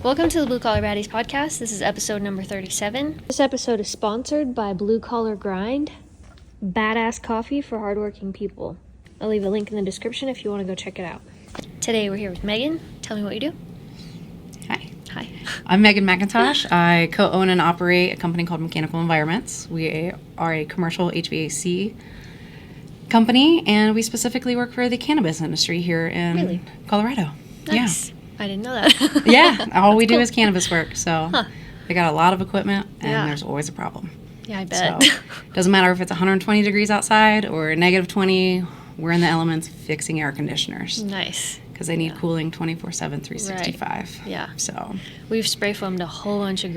Welcome to the BlueCollarBaddies podcast. This is episode number 37. This episode is sponsored by BlueCollarGrind, badass coffee for hardworking people. I'll leave a link in the description if you want to go check it out. Today we're here with Megan. Tell me what you do. Hi. I'm Megan McIntosh. I co-own and operate a company called Mechanical Environments. We are a commercial HVAC company, and we specifically work for the cannabis industry here in Colorado. Nice. Yeah. I didn't know that. Yeah, all we do is cannabis work. So they got a lot of equipment, and there's always a problem. Yeah, I bet. So doesn't matter if it's 120 degrees outside or negative 20, we're in the elements fixing air conditioners. Nice. Because they need cooling 24/7, 365. Right. Yeah. So we've spray foamed a whole bunch of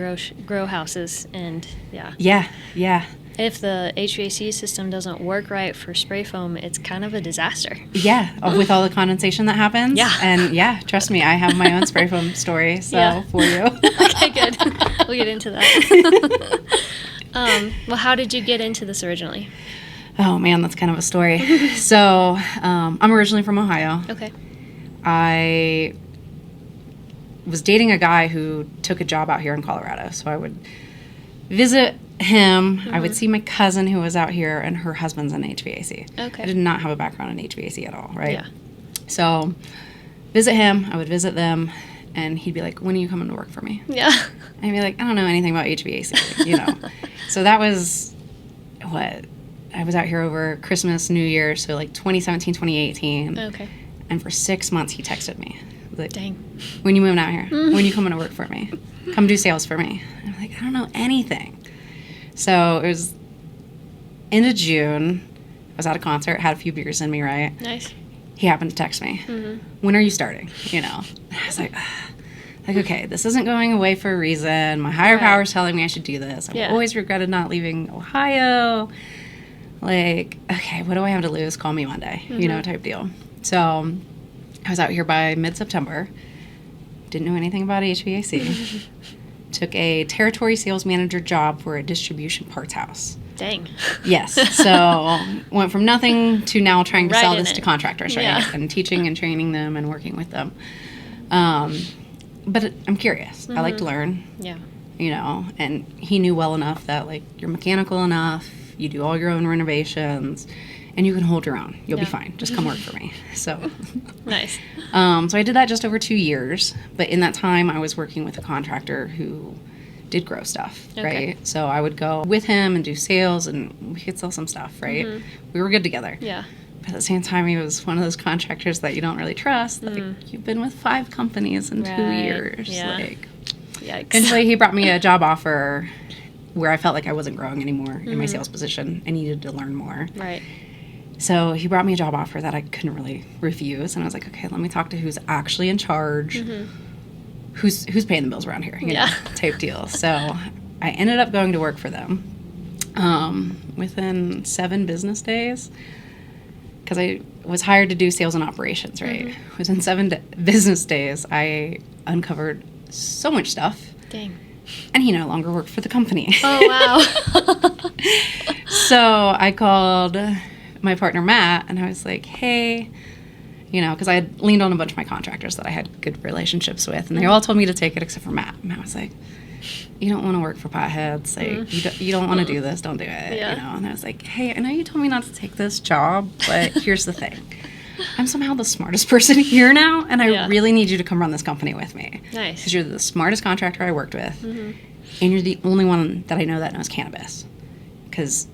grow houses, and Yeah. If the HVAC system doesn't work right for spray foam, it's kind of a disaster. Yeah, with all the condensation that happens. Yeah. And trust me, I have my own spray foam story for you. Okay, good. We'll get into that. Well, how did you get into this originally? Oh, man, that's kind of a story. So I'm originally from Ohio. Okay. I was dating a guy who took a job out here in Colorado. So I would visit him. I would see my cousin who was out here, and her husband's in HVAC. Okay. I did not have a background in HVAC at all, right? Yeah. So visit him, I would visit them, and he'd be like, when are you coming to work for me? Yeah. I'd be like, I don't know anything about HVAC, you know. So that was I was out here over Christmas, New Year, so like 2017, 2018. Okay. And for 6 months, he texted me. Like, dang. When you moving out here? When you coming to work for me? Come do sales for me. And I'm like, I don't know anything. So it was end of June. I was at a concert, had a few beers in me, right? Nice. He happened to text me. When are you starting? You know. I was like, okay, this isn't going away for a reason. My higher power is telling me I should do this. I've always regretted not leaving Ohio. Like, okay, what do I have to lose? Call me Monday, you know, type deal. So I was out here by mid-September. Didn't know anything about HVAC. Took a territory sales manager job for a distribution parts house. Dang. Yes. So went from nothing to now trying to sell this to contractors, right? Yeah. And teaching and training them and working with them. But I'm curious. I like to learn. Yeah. You know, and he knew well enough that, like, you're mechanical enough, you do all your own renovations, and you can hold your own. You'll be fine. Just come work for me. So Nice. So I did that just over 2 years. But in that time, I was working with a contractor who did grow stuff, right? So I would go with him and do sales, and we could sell some stuff, right? We were good together. Yeah. But at the same time, he was one of those contractors that you don't really trust. Like, you've been with 5 companies in 2 years. Yeah. Like, yikes. and so he brought me a job offer where I felt like I wasn't growing anymore in my sales position. I needed to learn more. Right. So he brought me a job offer that I couldn't really refuse. And I was like, okay, let me talk to who's actually in charge, who's paying the bills around here, you know, type deal. So I ended up going to work for them within 7 business days, because I was hired to do sales and operations, right? Within 7 business days, I uncovered so much stuff. Dang. And he no longer worked for the company. Oh, wow. So I called my partner, Matt, and I was like, hey, you know, because I had leaned on a bunch of my contractors that I had good relationships with, and they all told me to take it except for Matt. Matt was like, you don't want to work for potheads. Like, you don't want to do this. Don't do it. Yeah. You know? And I was like, hey, I know you told me not to take this job, but here's the thing. I'm somehow the smartest person here now, and I really need you to come run this company with me. Nice. Because you're the smartest contractor I worked with, and you're the only one that I know that knows cannabis. Because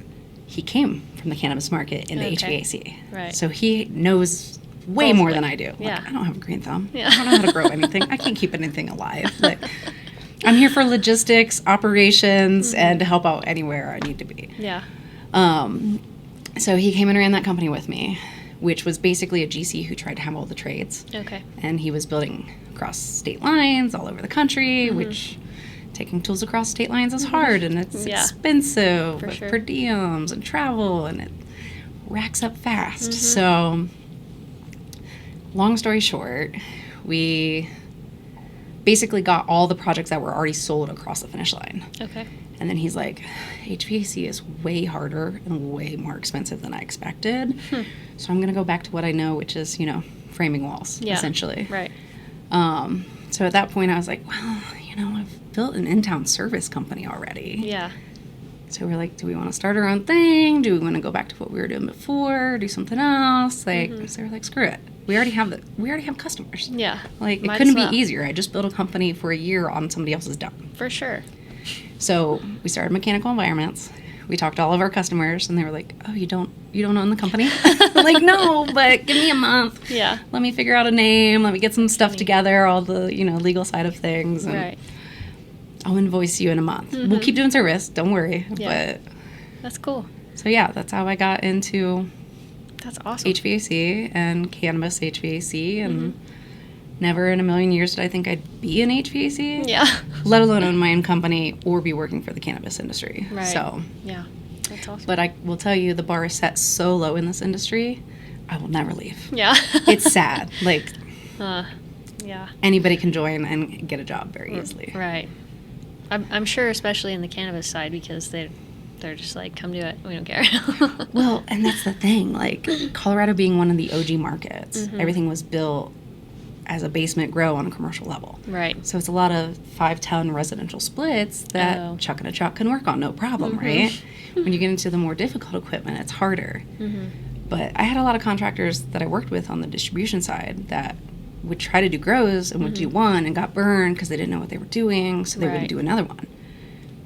he came from the cannabis market in the HVAC. Right. So he knows way more than I do. Like, I don't have a green thumb. I don't know how to grow anything. I can't keep anything alive. Like, I'm here for logistics, operations, and to help out anywhere I need to be. Yeah. So he came and ran that company with me, which was basically a GC who tried to have all the trades. Okay. And he was building across state lines all over the country, which taking tools across state lines is hard, and it's expensive with per diems and travel, and it racks up fast. So long story short, we basically got all the projects that were already sold across the finish line. Okay. And then he's like, HVAC is way harder and way more expensive than I expected. So I'm going to go back to what I know, which is, you know, framing walls, essentially. Right. So at that point I was like, well, I've built an in-town service company already. Yeah. So we're like, do we want to start our own thing? Do we want to go back to what we were doing before? Do something else? Like, so we're like, screw it. We already have customers. Yeah. Like, it couldn't be easier. I just built a company for a year on somebody else's dime. For sure. So we started Mechanical Environments. We talked to all of our customers, and they were like, oh, you don't own the company? Like, no, but give me a month. Yeah. Let me figure out a name. Let me get some stuff together, all the, legal side of things. And right. I'll invoice you in a month. We'll keep doing service. Don't worry. Yeah. But that's cool. So, yeah, that's how I got into that's awesome. HVAC and Cannabis HVAC. And never in a million years did I think I'd be in HVAC. Yeah. Let alone own my own company or be working for the cannabis industry. Right. So, yeah, that's awesome. But I will tell you, the bar is set so low in this industry, I will never leave. Yeah. It's sad. Like, yeah. Anybody can join and get a job very easily. Right. I'm sure, especially in the cannabis side, because they're just like, come do it. We don't care. Well, and that's the thing. Like, Colorado being one of the OG markets, everything was built as a basement grow on a commercial level. Right. So it's a lot of 5-ton residential splits that Chuck and a Chuck can work on, no problem, right? When you get into the more difficult equipment, it's harder. But I had a lot of contractors that I worked with on the distribution side that would try to do grows and would do one and got burned because they didn't know what they were doing, so they wouldn't do another one.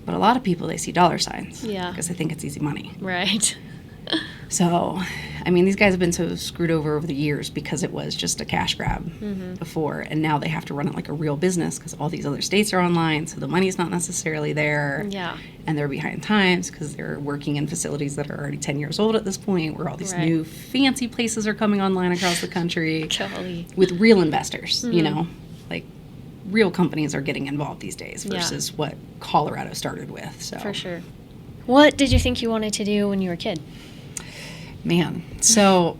But a lot of people, they see dollar signs because they think it's easy money. Right. So, I mean, these guys have been so screwed over the years because it was just a cash grab before, and now they have to run it like a real business because all these other states are online, so the money's not necessarily there. Yeah. And they're behind times because they're working in facilities that are already 10 years old at this point, where all these new fancy places are coming online across the country with real investors, like real companies are getting involved these days versus what Colorado started with. So for sure. What did you think you wanted to do when you were a kid? Man, so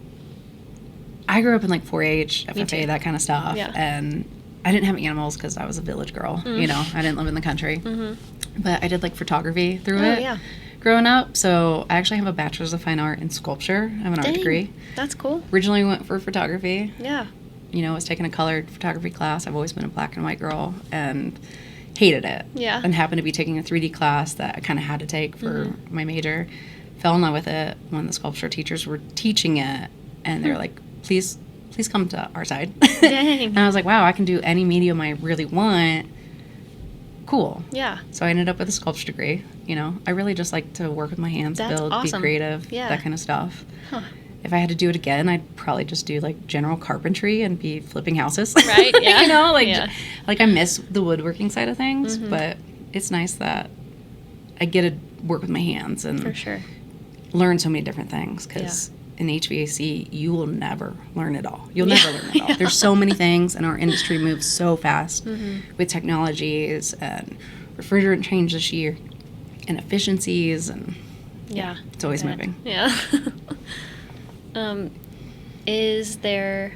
I grew up in like 4-H, FFA, that kind of stuff, and I didn't have animals because I was a village girl, I didn't live in the country, but I did like photography through it growing up, so I actually have a bachelor's of fine art in sculpture. I have an art degree. That's cool. Originally went for photography. Yeah. Was taking a colored photography class. I've always been a black and white girl and hated it. Yeah. And happened to be taking a 3D class that I kind of had to take for my major. Fell in love with it when the sculpture teachers were teaching it, and they were like, please come to our side. Dang. And I was like, wow, I can do any medium I really want. Cool. Yeah. So I ended up with a sculpture degree. I really just like to work with my hands, build, be creative, that kind of stuff. Huh. If I had to do it again, I'd probably just do like general carpentry and be flipping houses. Right. Yeah. Like I miss the woodworking side of things, but it's nice that I get to work with my hands and for sure learn so many different things, because in HVAC you will never learn it all. You'll never learn it all. There's so many things, and our industry moves so fast with technologies and refrigerant change this year and efficiencies, and it's always moving. Yeah. Is there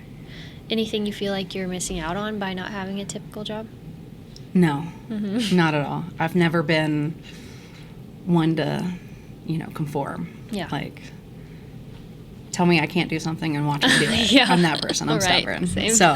anything you feel like you're missing out on by not having a typical job? No, not at all. I've never been one to, conform. Yeah. Like, tell me I can't do something and watch me do it. I'm that person. I'm stubborn. Same. So,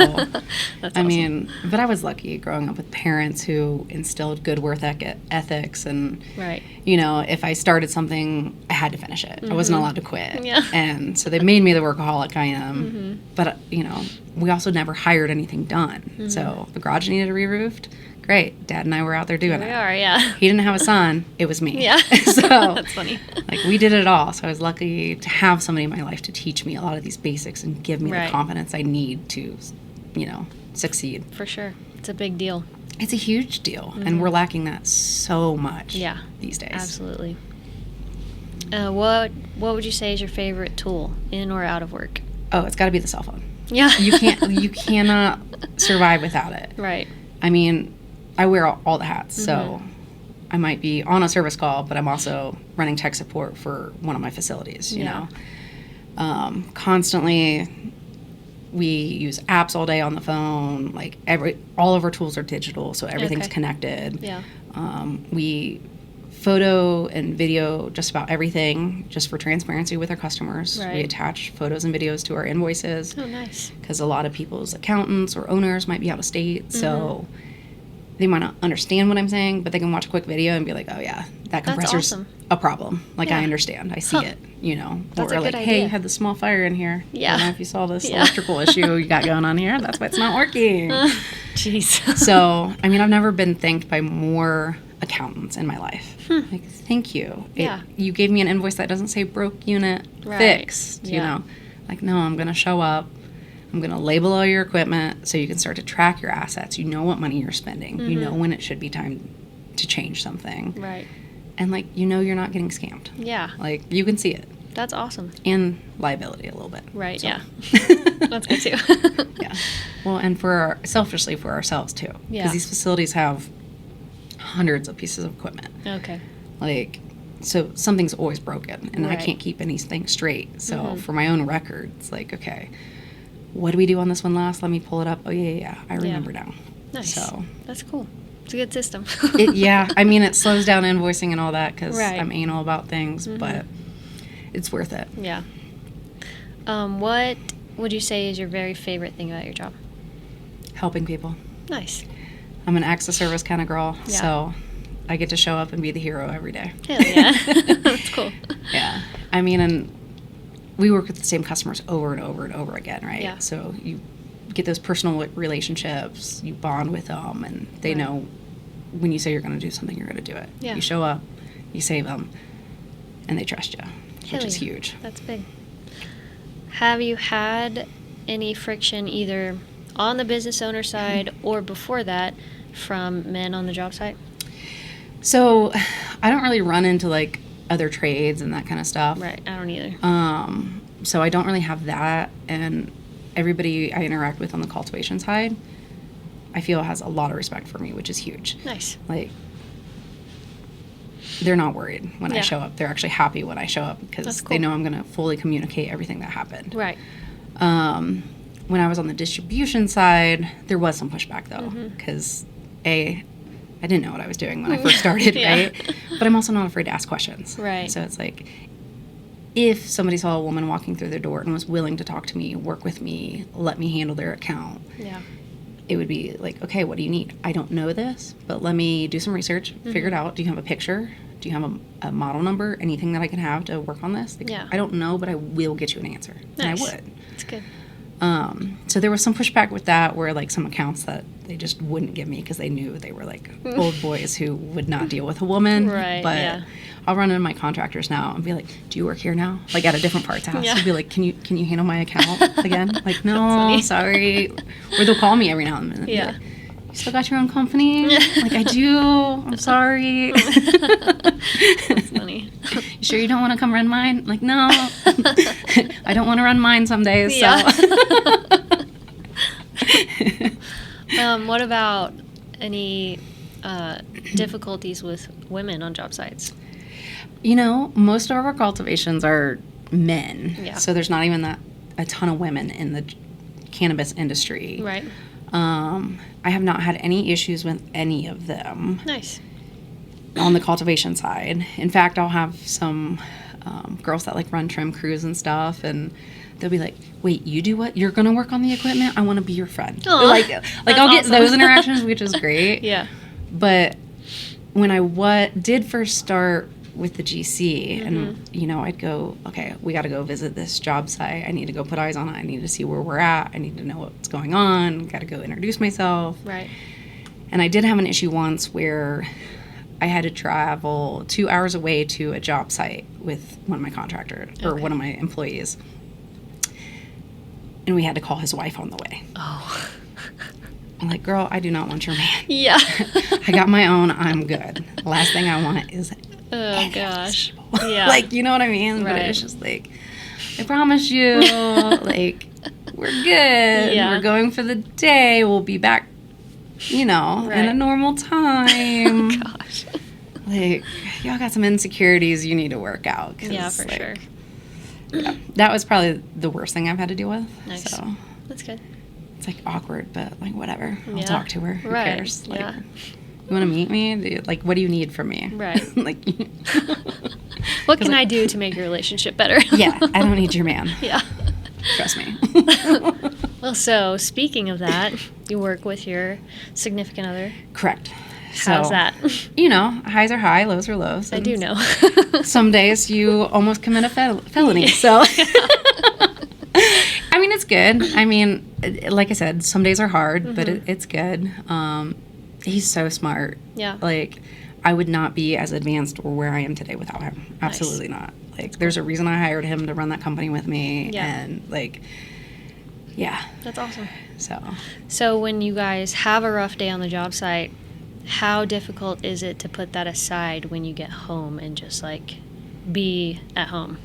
that's I mean, but I was lucky growing up with parents who instilled good work ethics, and, if I started something, I had to finish it. I wasn't allowed to quit. Yeah. And so they made me the workaholic I am. But, we also never hired anything done. So the garage needed re-roofed. Great. Dad and I were out there doing it. We are, yeah. He didn't have a son. It was me. Yeah. So that's funny. Like, we did it all. So I was lucky to have somebody in my life to teach me a lot of these basics and give me the confidence I need to, succeed. For sure. It's a big deal. It's a huge deal. And we're lacking that so much these days. Absolutely. What would you say is your favorite tool, in or out of work? Oh, it's got to be the cell phone. Yeah. You cannot survive without it. Right. I mean, I wear all the hats, so I might be on a service call, but I'm also running tech support for one of my facilities, you know. Constantly, we use apps all day on the phone. Like, all of our tools are digital, so everything's connected. Yeah. We photo and video, just about everything, just for transparency with our customers. Right. We attach photos and videos to our invoices. Oh, nice. Because a lot of people's accountants or owners might be out of state, so they might not understand what I'm saying, but they can watch a quick video and be like, oh yeah, that compressor's a problem. Like, I understand. I see it, you know. That's or a like, good hey, idea. you had this small fire in here. Yeah. I don't know if you saw this electrical issue you got going on here. That's why it's not working. Jeez. So, I mean, I've never been thanked by more accountants in my life. Like, thank you. You gave me an invoice that doesn't say broke unit fixed, you know. Like, no, I'm going to show up. I'm going to label all your equipment so you can start to track your assets. You know what money you're spending. You know when it should be time to change something. Right. And, like, you know you're not getting scammed. Yeah. Like, you can see it. That's awesome. And liability a little bit. Right, so. yeah. That's good, too. Yeah. Well, and selfishly for ourselves, too. Because these facilities have hundreds of pieces of equipment. Okay. Like, so something's always broken, and I can't keep anything straight. So for my own records, like, okay, what did we do on this one last? Let me pull it up. Oh, yeah. I remember now. Nice. So that's cool. It's a good system. I mean, it slows down invoicing and all that because I'm anal about things, but it's worth it. Yeah. What would you say is your very favorite thing about your job? Helping people. Nice. I'm an acts of service kind of girl, so I get to show up and be the hero every day. Hell yeah. That's cool. Yeah. I mean, and we work with the same customers over and over and over again, right? Yeah. So you get those personal relationships, you bond with them, and they know when you say you're going to do something, you're going to do it. Yeah. You show up, you save them, and they trust you, which is huge. That's big. Have you had any friction either on the business owner side or before that from men on the job site? So I don't really run into like other trades and that kind of stuff. Right. I don't either. So I don't really have that. And everybody I interact with on the cultivation side, I feel has a lot of respect for me, which is huge. Nice. Like, they're not worried when I show up. They're actually happy when I show up because they know I'm going to fully communicate everything that happened. Right. When I was on the distribution side, there was some pushback, though, because, I didn't know what I was doing when I first started, right? But I'm also not afraid to ask questions. Right. So it's like, if somebody saw a woman walking through their door and was willing to talk to me, work with me, let me handle their account, it would be like, okay, what do you need? I don't know this, but let me do some research, figure it out. Do you have a picture? Do you have a model number? Anything that I can have to work on this? Like, I don't know, but I will get you an answer. Nice. And I would. That's good. So there was some pushback with that where like some accounts that they just wouldn't give me because they knew they were like old boys who would not deal with a woman. Right, but I'll run into my contractors now and be like, do you work here now? Like at a different parts house. I'll be like, can you handle my account again? Like, no, sorry. Or they'll call me every now and then. Yeah. Like, you still got your own company? Like, I do. I'm sorry. That's funny. You sure you don't want to come run mine? Like, no. I don't want to run mine some days, so. What about any difficulties with women on job sites? You know, most of our cultivations are men. Yeah. So there's not even a ton of women in the cannabis industry. Right. I have not had any issues with any of them. Nice. On the cultivation side. In fact, I'll have some girls that like run trim crews and stuff, and they'll be like, wait, you do what? You're going to work on the equipment? I want to be your friend. Aww, like I'll get awesome. those interactions, which is great. Yeah. But when I did first start with the GC, and, you know, I'd go, okay, we got to go visit this job site. I need to go put eyes on it. I need to see where we're at. I need to know what's going on. Got to go introduce myself. Right. And I did have an issue once where I had to travel 2 hours away to a job site with one of my contractors or one of my employees. And we had to call his wife on the way. Oh. I'm like, girl, I do not want your man. Yeah. I got my own. I'm good. Last thing I want is gosh. Yeah. like, you know what I mean? Right. But it's just like, I promise you, like, we're good. Yeah. We're going for the day. We'll be back, you know, in a normal time. Gosh. Like, y'all got some insecurities you need to work out. Yeah, for sure. Yeah, that was probably the worst thing I've had to deal with. Nice. So That's good. it's like awkward, but like whatever. I'll talk to her. Who cares? Like, You want to meet me? Like, what do you need from me? Right. Like, what can I do to make your relationship better? Yeah, I don't need your man. Yeah. Trust me. Well, so speaking of that, you work with your significant other. Correct. How's that? You know, highs are high, lows are lows. I do know. Some days you almost commit a felony. So, I mean, it's good. I mean, like I said, some days are hard, but it's good. He's so smart. Yeah. Like, I would not be as advanced or where I am today without him. Absolutely not. Like, there's a reason I hired him to run that company with me. Yeah. And, like, yeah. That's awesome. So when you guys have a rough day on the job site, how difficult is it to put that aside when you get home and just, like, be at home?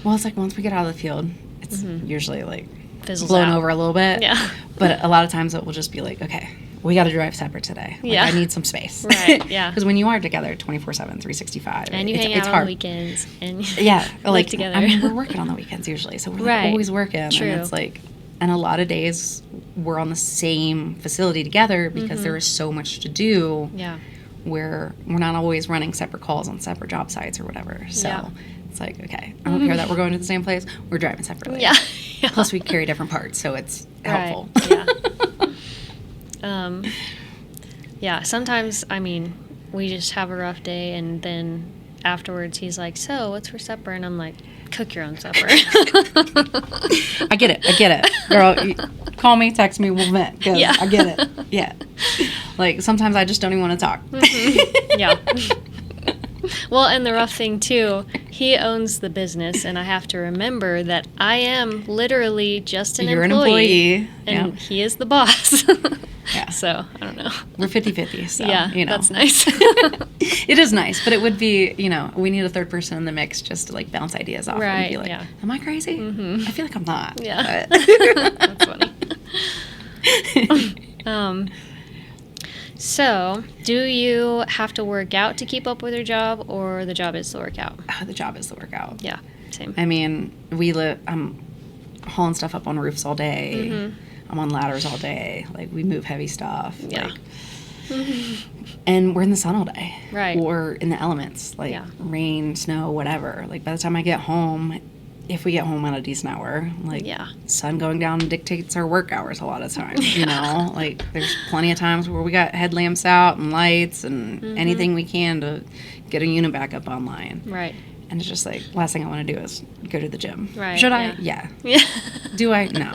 Well, it's like once we get out of the field, it's usually, like, Fizzles blown out. over a little bit. Yeah. But a lot of times it will just be like, okay, we got to drive separate today. Like, Yeah. I need some space. Right, yeah. Because when you are together 24/7, 365, And you hang it's out hard. on the weekends and Yeah. live Like, together. I mean, we're working on the weekends usually. So we're like, Right. always working. True. And it's like, and a lot of days we're on the same facility together because there is so much to do. Yeah. Where we're not always running separate calls on separate job sites or whatever. So Yeah. it's like, okay, I don't care that we're going to the same place. We're driving separately. Yeah. Plus, we carry different parts, so it's helpful. Right. Yeah. Yeah, sometimes, I mean, we just have a rough day, and then afterwards he's like, so, what's for supper? And I'm like, cook your own supper. I get it. Girl, call me, text me, we'll vent. 'Cause Yeah. I get it. Yeah. Like, sometimes I just don't even want to talk. Yeah. Well, and the rough thing, too, he owns the business, and I have to remember that I am literally just an You're employee. an employee. And Yeah. he is the boss. Yeah. So, I don't know. We're 50-50, so, Yeah, you know. that's nice. It is nice, but it would be, you know, we need a third person in the mix just to, like, bounce ideas off and be Right, like, yeah. am I crazy? I feel like I'm not. Yeah. But- That's funny. So, do you have to work out to keep up with your job, or the job is the workout? Oh, the job is the workout. Yeah, same. I mean, I'm hauling stuff up on roofs all day. I'm on ladders all day. Like, we move heavy stuff. Yeah. Like, and we're in the sun all day. Right. Or in the elements, like rain, snow, whatever. Like, by the time I get home, if we get home at a decent hour, like, sun going down dictates our work hours a lot of times, you know? Like, there's plenty of times where we got headlamps out and lights and anything we can to get a unit back up online. Right. And it's just like, last thing I want to do is go to the gym. Right. Should I? Yeah. Do I? No.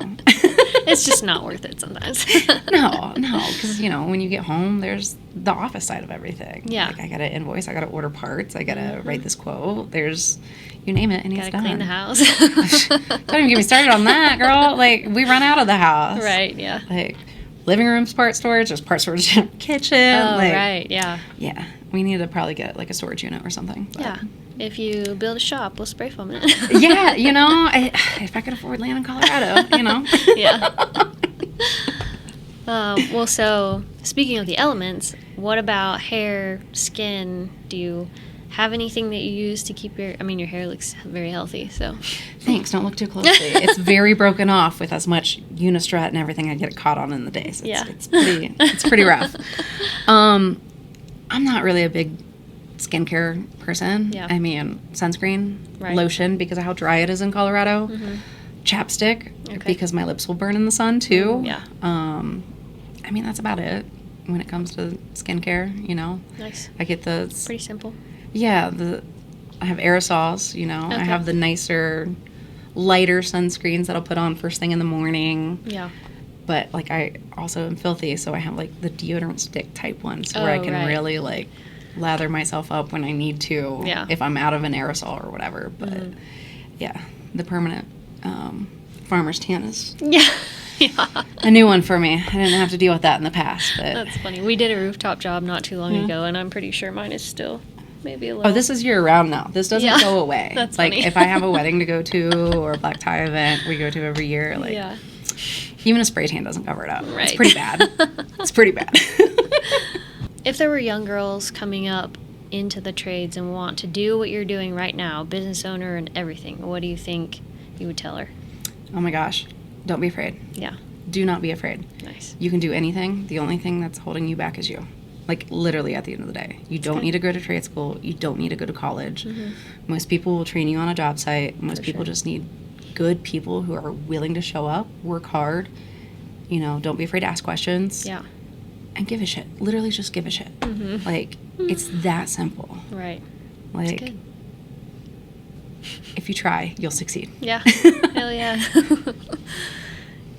It's just not worth it sometimes. No, because, you know, when you get home, there's the office side of everything. Yeah. Like, I got to invoice, I got to order parts, I got to write this quote. There's, you name it, and it's Gotta done. clean the house. Don't even get me started on that, girl. Like, we run out of the house. Right, yeah. Like, living room's part storage, there's part storage in the kitchen. Oh, like, right, yeah. Yeah. We need to probably get, like, a storage unit or something. But. Yeah. If you build a shop, we'll spray foam it. Yeah, you know, if I could afford land in Colorado, you know. Yeah. Well, so speaking of the elements, what about hair, skin? Do you have anything that you use to keep your hair looks very healthy, so. Thanks, don't look too closely. It's very broken off with as much Unistrut and everything I get caught on in the days. It's pretty rough. I'm not really a big skincare person. Yeah. I mean, sunscreen, Right. lotion because of how dry it is in Colorado, chapstick because my lips will burn in the sun too. Yeah. I mean, that's about it when it comes to skincare, you know. Nice. I get the Pretty simple. yeah, I have aerosols, you know. I have the nicer, lighter sunscreens that I'll put on first thing in the morning. Yeah. But, like, I also am filthy, so I have, like, the deodorant stick type ones where I can really, like, lather myself up when I need to if I'm out of an aerosol or whatever. But, yeah, the permanent farmer's tan is a new one for me. I didn't have to deal with that in the past. But That's funny. We did a rooftop job not too long ago, and I'm pretty sure mine is still maybe a little. Oh, this is year-round now. This doesn't go away. That's like, funny. if I have a wedding to go to or a black tie event we go to every year, like, even a spray tan doesn't cover it up. Right. It's pretty bad. It's pretty bad. If there were young girls coming up into the trades and want to do what you're doing right now, business owner and everything, what do you think you would tell her? Oh my gosh. Don't be afraid. Yeah. Do not be afraid. Nice. You can do anything. The only thing that's holding you back is you. Like, literally at the end of the day. You don't need to go to trade school. You don't need to go to college. Most people will train you on a job site. Most people just need good people who are willing to show up, work hard, you know, don't be afraid to ask questions. Yeah. And give a shit. Literally just give a shit. Like, it's that simple. Right. Like, if you try, you'll succeed. Yeah. Hell yeah.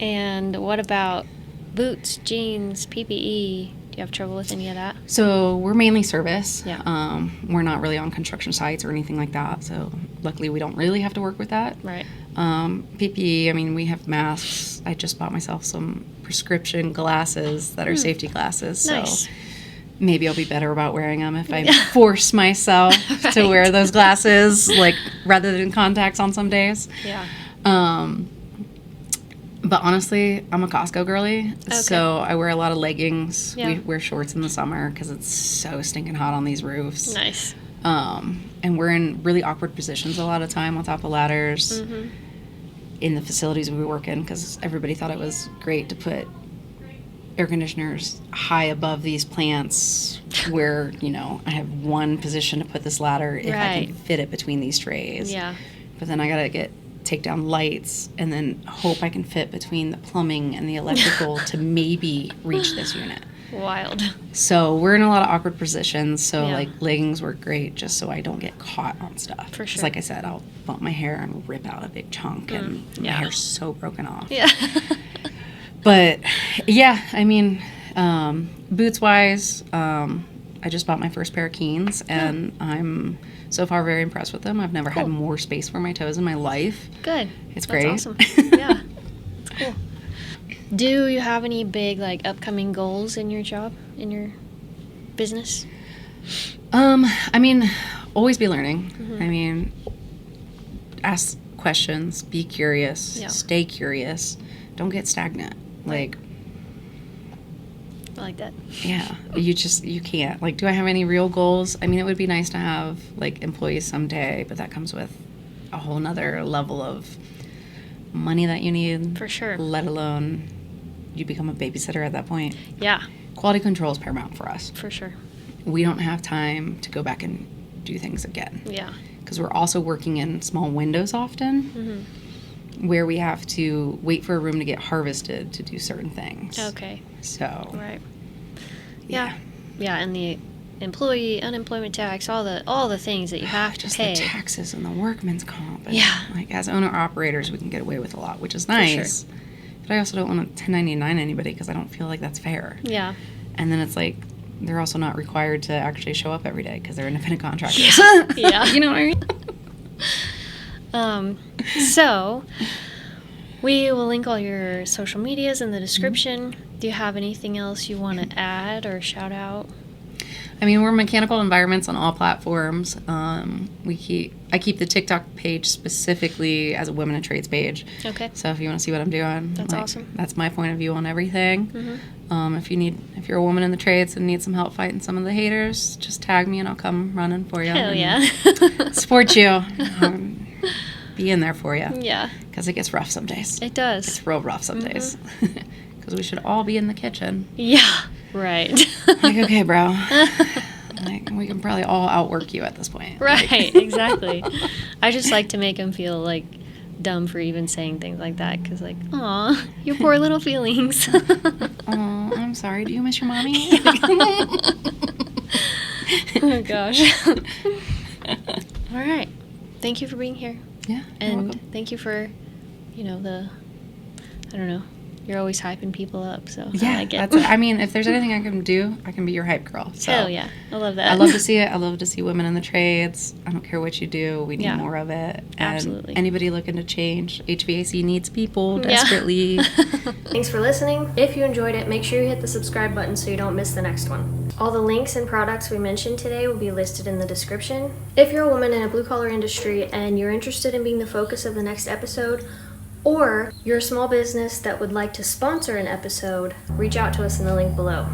And what about boots, jeans, PPE? Do you have trouble with any of that? So we're mainly service. Yeah. We're not really on construction sites or anything like that. So luckily we don't really have to work with that. Right. PPE, I mean, we have masks. I just bought myself some prescription glasses that are safety glasses. Nice. So maybe I'll be better about wearing them if I force myself to wear those glasses, like, rather than contacts on some days. Yeah. But honestly, I'm a Costco girly, so I wear a lot of leggings. Yeah. We wear shorts in the summer because it's so stinking hot on these roofs. Nice. And we're in really awkward positions a lot of time on top of ladders in the facilities we work in, because everybody thought it was great to put air conditioners high above these plants where, you know, I have one position to put this ladder if I can fit it between these trays. Yeah. But then I got to take down lights and then hope I can fit between the plumbing and the electrical to maybe reach this unit. Wild. So we're in a lot of awkward positions. So like leggings work great just so I don't get caught on stuff. For sure. 'Cause like I said, I'll bump my hair and rip out a big chunk and my hair's so broken off. Yeah. But yeah, I mean, boots wise, I just bought my first pair of Keens and I'm so far very impressed with them. I've never had more space for my toes in my life. Good. It's great. That's awesome. Yeah. It's cool. Do you have any big, like, upcoming goals in your job, in your business? I mean, always be learning. I mean, ask questions, be curious, stay curious, don't get stagnant. Like, I like that. Yeah, you can't. Like, do I have any real goals? I mean, it would be nice to have, like, employees someday, but that comes with a whole nother level of money that you need. For sure. Let alone you become a babysitter at that point. Yeah. Quality control is paramount for us. For sure. We don't have time to go back and do things again. Yeah. Because we're also working in small windows often where we have to wait for a room to get harvested to do certain things. Okay. So. Right. Yeah. Yeah, and the employee unemployment tax, all the things that you have to pay. Just the taxes and the workman's comp. And yeah. Like, as owner-operators, we can get away with a lot, which is nice. For sure. But I also don't want to 1099 anybody because I don't feel like that's fair. Yeah. And then it's like, they're also not required to actually show up every day because they're independent contractors. Yeah. You know what I mean? So, we will link all your social medias in the description. Do you have anything else you want to add or shout out? I mean, we're Mechanical Environments on all platforms. I keep the TikTok page specifically as a Women in Trades page. Okay. So if you want to see what I'm doing, that's awesome. That's my point of view on everything. If you're a woman in the trades and need some help fighting some of the haters, just tag me and I'll come running for you. Hell yeah. Support you. Be in there for you. Yeah. Because it gets rough some days. It does. It's real rough some days. Because we should all be in the kitchen. Yeah. Right. Like, okay, bro. Like, we can probably all outwork you at this point. Right. Like. Exactly. I just like to make them feel like dumb for even saying things like that. Because, like, aw, your poor little feelings. Oh, I'm sorry. Do you miss your mommy? Oh, gosh. All right. Thank you for being here. Yeah. And thank you for, I don't know. You're always hyping people up, so yeah, I like it. I mean, if there's anything I can do, I can be your hype girl. So hell yeah. I love that. I love to see it. I love to see women in the trades. I don't care what you do. We need more of it. Absolutely. And anybody looking to change, HVAC needs people desperately. Thanks for listening. If you enjoyed it, make sure you hit the subscribe button so you don't miss the next one. All the links and products we mentioned today will be listed in the description. If you're a woman in a blue-collar industry and you're interested in being the focus of the next episode, or you're a small business that would like to sponsor an episode, reach out to us in the link below.